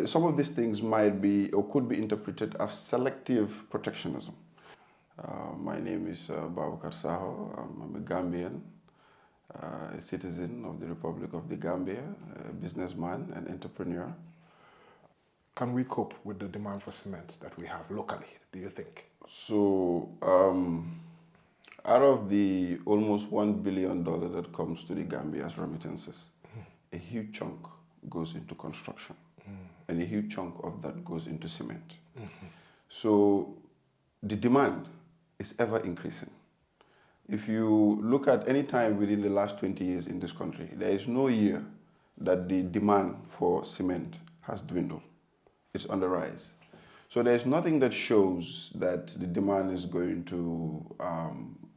Some of these things might be or could be interpreted as selective protectionism. My name is Baboucarr Saho. I'm a Gambian, a citizen of the Republic of the Gambia, a businessman and entrepreneur. Can we cope with the demand for cement that we have locally, do you think? So, out of the almost $1 billion that comes to the Gambia as remittances, a huge chunk goes into construction, and a huge chunk of that goes into cement. So, the demand is ever increasing. If you look at any time within the last 20 years in this country, there is no year that the demand for cement has dwindled. It's on the rise. So there's nothing that shows that the demand is going to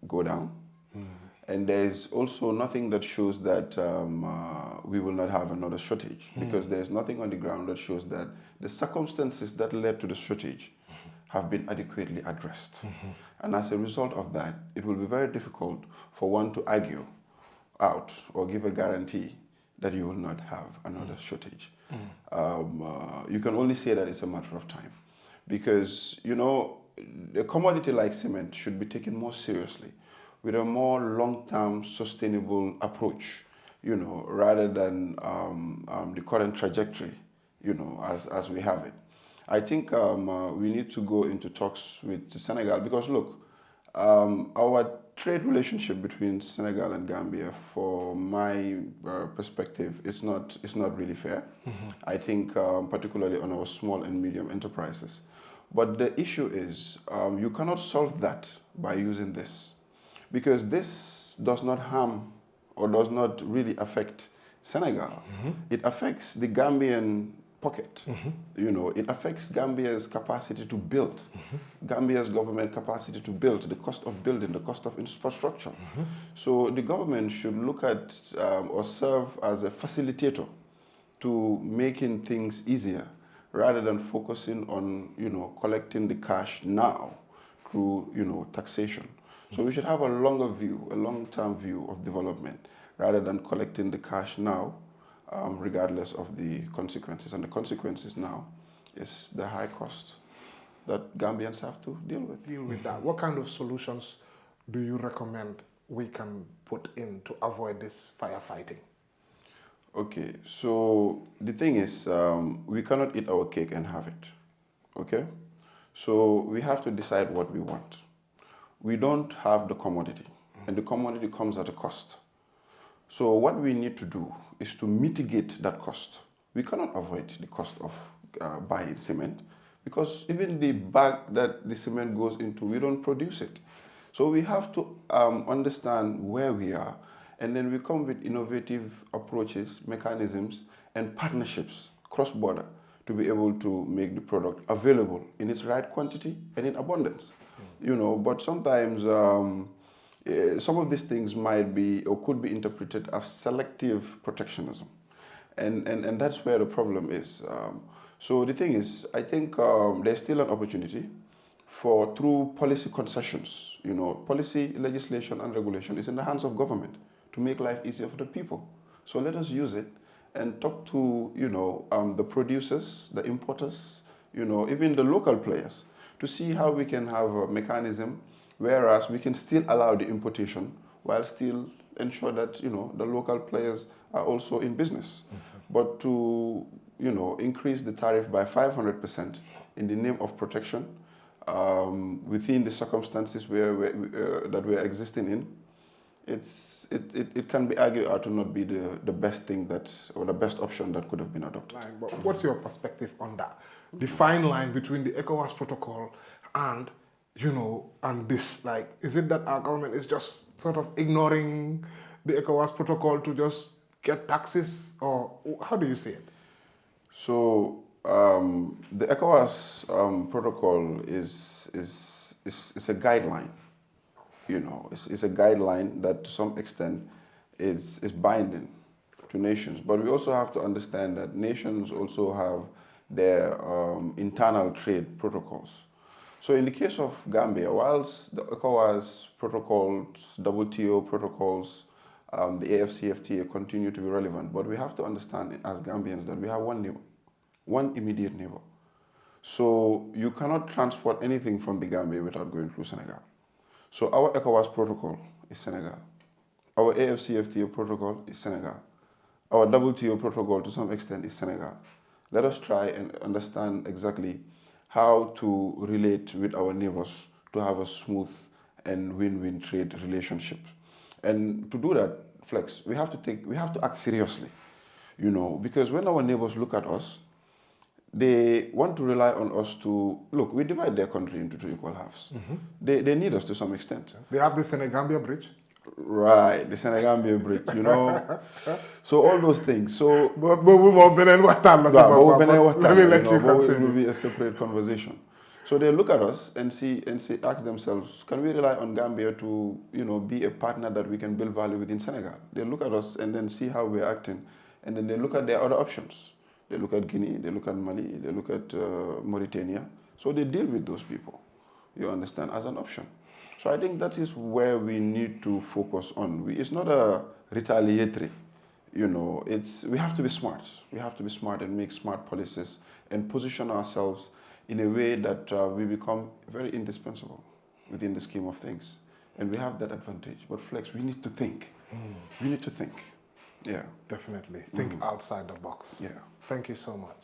go down. And there's also nothing that shows that we will not have another shortage, because there's nothing on the ground that shows that the circumstances that led to the shortage have been adequately addressed. And as a result of that, it will be very difficult for one to argue out or give a guarantee that you will not have another shortage. You can only say that it's a matter of time, because, you know, a commodity like cement should be taken more seriously with a more long-term sustainable approach, you know, rather than the current trajectory, you know, as we have it. I think we need to go into talks with Senegal, because look, our trade relationship between Senegal and Gambia, for my perspective, it's not really fair. I think particularly on our small and medium enterprises. But the issue is you cannot solve that by using this, because this does not harm or does not really affect Senegal. It affects the Gambian pocket. You know, it affects Gambia's capacity to build, Gambia's government capacity to build, the cost of building, the cost of infrastructure. So the government should look at or serve as a facilitator to making things easier, rather than focusing on, you know, collecting the cash now through, you know, taxation. So we should have a longer view, a long-term view of development, rather than collecting the cash now, regardless of the consequences. And the consequences now is the high cost that Gambians have to deal with. Deal with that. What kind of solutions do you recommend we can put in to avoid this firefighting? Okay, so the thing is, we cannot eat our cake and have it. Okay? So we have to decide what we want. We don't have the commodity, and the commodity comes at a cost. So what we need to do is to mitigate that cost. We cannot avoid the cost of buying cement, because even the bag that the cement goes into, we don't produce it. So we have to understand where we are, and then we come with innovative approaches, mechanisms, and partnerships cross-border to be able to make the product available in its right quantity and in abundance. You know, but sometimes some of these things might be or could be interpreted as selective protectionism, and that's where the problem is. So the thing is, I think there's still an opportunity for, through policy concessions, you know, policy, legislation, and regulation is in the hands of government to make life easier for the people. So let us use it and talk to, you know, the producers, the importers, you know, even the local players, to see how we can have a mechanism whereas we can still allow the importation while still ensure that, you know, the local players are also in business. But to, you know, increase the tariff by 500% in the name of protection within the circumstances that we're existing in, it can be argued out to not be the best thing that, or the best option that could have been adopted. But what's your perspective on that? The fine line between the ECOWAS protocol and, you know, and this, like, is it that our government is just sort of ignoring the ECOWAS protocol to just get taxes, or how do you see it? So the ECOWAS protocol is a guideline. You know, it's a guideline that to some extent is binding to nations. But we also have to understand that nations also have their internal trade protocols. So in the case of Gambia, whilst the ECOWAS protocols, WTO protocols, the AFCFTA continue to be relevant, but we have to understand as Gambians that we have one one immediate neighbor. So you cannot transport anything from the Gambia without going through Senegal. So our ECOWAS protocol is Senegal. Our AFCFTA protocol is Senegal. Our WTO protocol to some extent is Senegal. Let us try and understand exactly how to relate with our neighbors to have a smooth and win-win trade relationship. And to do that, Flex, we have to act seriously, because when our neighbors look at us, they want to rely on us to look. We divide their country into two equal halves. They need us to some extent. They have the Senegambia Bridge. Right, the Senegambia Bridge, So all those things. So but we won't be in what time, let me let you continue. It will be a separate conversation. So they look at us and ask themselves, can we rely on Gambia to, be a partner that we can build value within Senegal? They look at us and then see how we're acting, and then they look at their other options. They look at Guinea, they look at Mali, they look at Mauritania. So they deal with those people, you understand, as an option. So I think that is where we need to focus on. It's not a retaliatory, we have to be smart. We have to be smart and make smart policies and position ourselves in a way that we become very indispensable within the scheme of things. And we have that advantage. But Flex, we need to think. We need to think. Yeah. Definitely. Think outside the box. Yeah. Thank you so much.